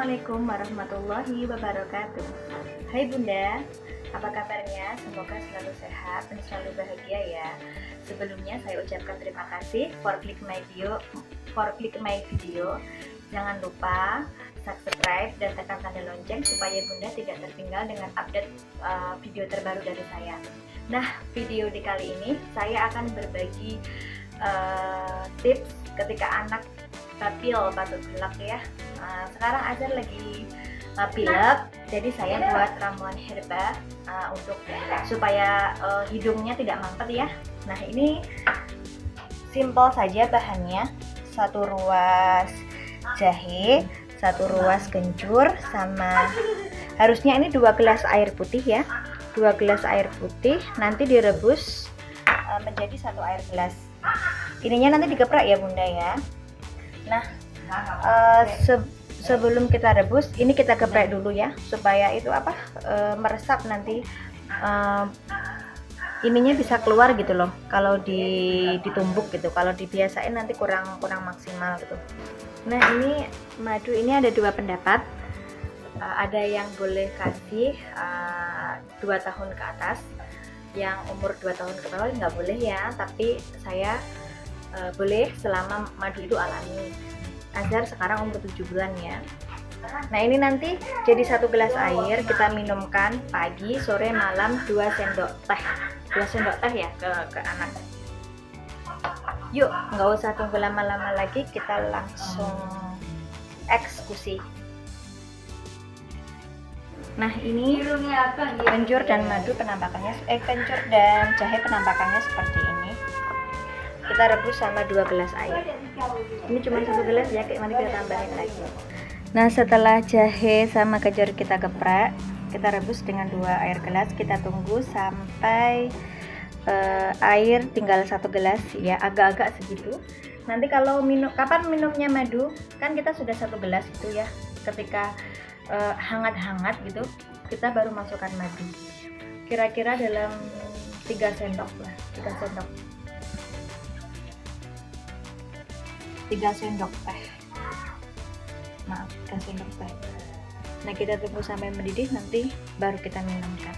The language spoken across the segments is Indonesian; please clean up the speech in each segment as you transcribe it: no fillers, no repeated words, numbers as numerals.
Assalamualaikum warahmatullahi wabarakatuh. Hai Bunda, apa kabarnya? Semoga selalu sehat dan selalu bahagia ya. Sebelumnya saya ucapkan terima kasih for klik my video. Jangan lupa subscribe dan tekan tanda lonceng supaya Bunda tidak tertinggal dengan update video terbaru dari saya. Nah, video di kali ini saya akan berbagi tips ketika anak pilek batuk pilek ya. Sekarang Azhar lagi pilek, jadi saya buat ramuan herba untuk supaya hidungnya tidak mampet ya. Nah, ini simple saja bahannya. 1 ruas jahe, 1 ruas kencur, sama harusnya ini 2 gelas air putih ya. 2 gelas air putih nanti direbus menjadi 1 air gelas. Ininya nanti digeprek ya Bunda ya. Nah, sebelum kita rebus, ini kita geprek dulu ya, supaya itu meresap nanti. Ininya bisa keluar gitu loh, kalau ditumbuk gitu. Kalau dibiasain nanti kurang maksimal gitu. Nah, ini madu ini ada 2 pendapat. Ada yang boleh kasih 2 tahun ke atas, yang umur 2 tahun ke bawah nggak boleh ya. Tapi saya boleh selama madu itu alami. Azhar sekarang umur 7 bulan ya. Nah, ini nanti jadi 1 gelas air kita minumkan pagi, sore, malam 2 sendok teh. 2 sendok teh ya ke anak. Yuk, nggak usah tunggu lama-lama lagi, kita langsung eksekusi. Nah, ini kencur dan madu penampakannya, kencur dan jahe penampakannya seperti ini. Kita rebus sama 2 gelas air. Ini cuma 1 gelas ya, nanti kita tambahin lagi. Nah, setelah jahe sama kencur kita geprek, kita rebus dengan 2 air gelas. Kita tunggu sampai air tinggal 1 gelas ya, agak-agak segitu. Nanti kalau kapan minumnya madu, kan kita sudah 1 gelas itu ya. Ketika hangat-hangat gitu, kita baru masukkan madu. Kira-kira dalam 3 sendok lah, 3 sendok. 3 sendok teh. Maaf, 3 sendok teh. Nah, kita tunggu sampai mendidih, nanti baru kita minumkan.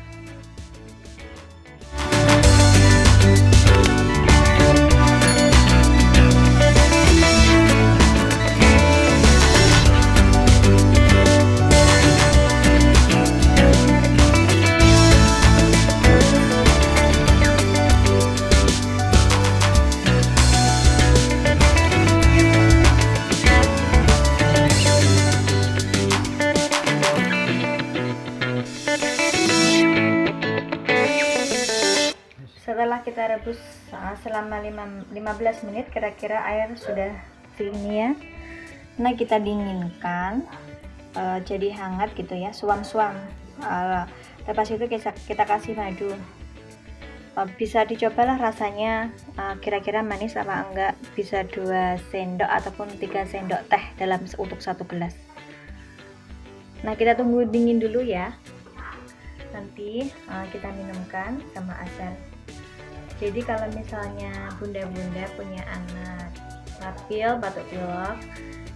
Setelah kita rebus selama 15 menit, kira-kira air sudah segini ya. Nah, kita dinginkan jadi hangat gitu ya, suam-suam. Lepas itu kita kasih madu. Bisa dicobalah rasanya kira-kira manis apa enggak. Bisa 2 sendok ataupun 3 sendok teh untuk 1 gelas. Nah, kita tunggu dingin dulu ya. Nanti kita minumkan sama Azhar. Jadi kalau misalnya bunda-bunda punya anak batuk pilek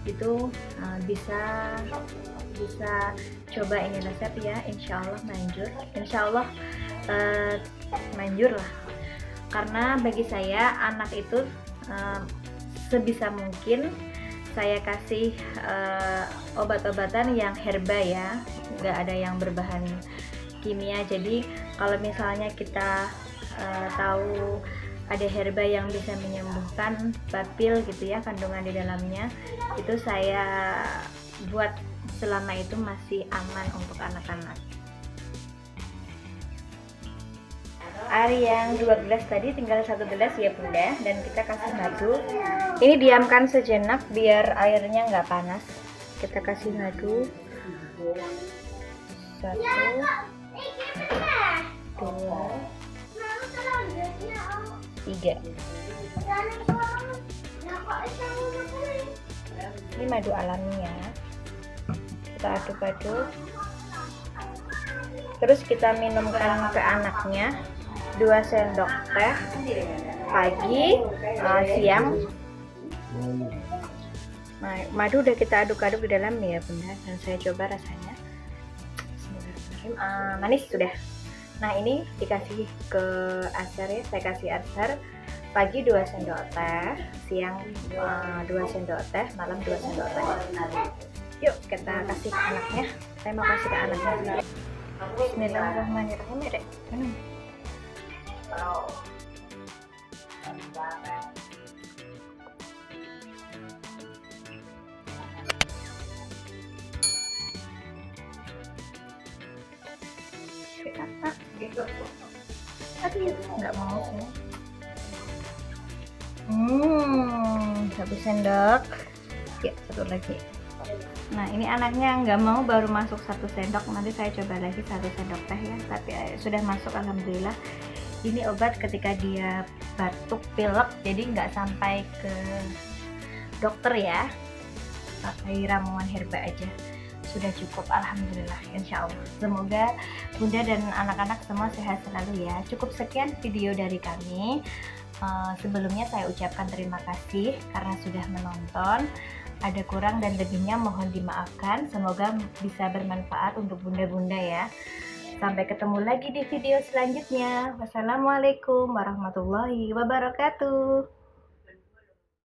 itu bisa coba ini resep ya. Insya Allah manjur lah. Karena bagi saya anak itu sebisa mungkin saya kasih obat-obatan yang herba ya, nggak ada yang berbahan kimia. Jadi kalau misalnya kita tahu ada herba yang bisa menyembuhkan bapil gitu ya, kandungan di dalamnya, itu saya buat selama itu masih aman untuk anak-anak. Air yang 2 gelas tadi tinggal 1 gelas ya Bunda, dan kita kasih madu. Ini diamkan sejenak biar airnya nggak panas. Kita kasih madu 1, 2, 3. Ini madu alami ya. Kita aduk-aduk. Terus kita minumkan ke anaknya 2 sendok teh pagi, siang. Nah, madu udah kita aduk-aduk di dalam ya bunda, dan saya coba rasanya. Bismillahirrahmanirrahim. Manis sudah. Nah ini dikasih ke acar ya, saya kasih acar. Pagi 2 sendok teh, siang 2 sendok teh, malam 2 sendok teh. Yuk kita kasih ke anaknya. Saya mau kasih ke anaknya. Bismillahirrahmanirrahim ya dek. Minum. Aduh, nggak mau sih. 1 sendok. Ya, satu lagi. Nah ini anaknya nggak mau, baru masuk 1 sendok. Nanti saya coba lagi 1 sendok teh ya. Tapi sudah masuk alhamdulillah. Ini obat ketika dia batuk pilek, jadi nggak sampai ke dokter ya, pakai ramuan herba aja sudah cukup alhamdulillah, insya Allah. Semoga bunda dan anak-anak semua sehat selalu ya. Cukup sekian video dari kami. Sebelumnya saya ucapkan terima kasih karena sudah menonton. Ada kurang dan lebihnya mohon dimaafkan. Semoga bisa bermanfaat untuk bunda-bunda ya. Sampai ketemu lagi di video selanjutnya. Wassalamualaikum warahmatullahi wabarakatuh.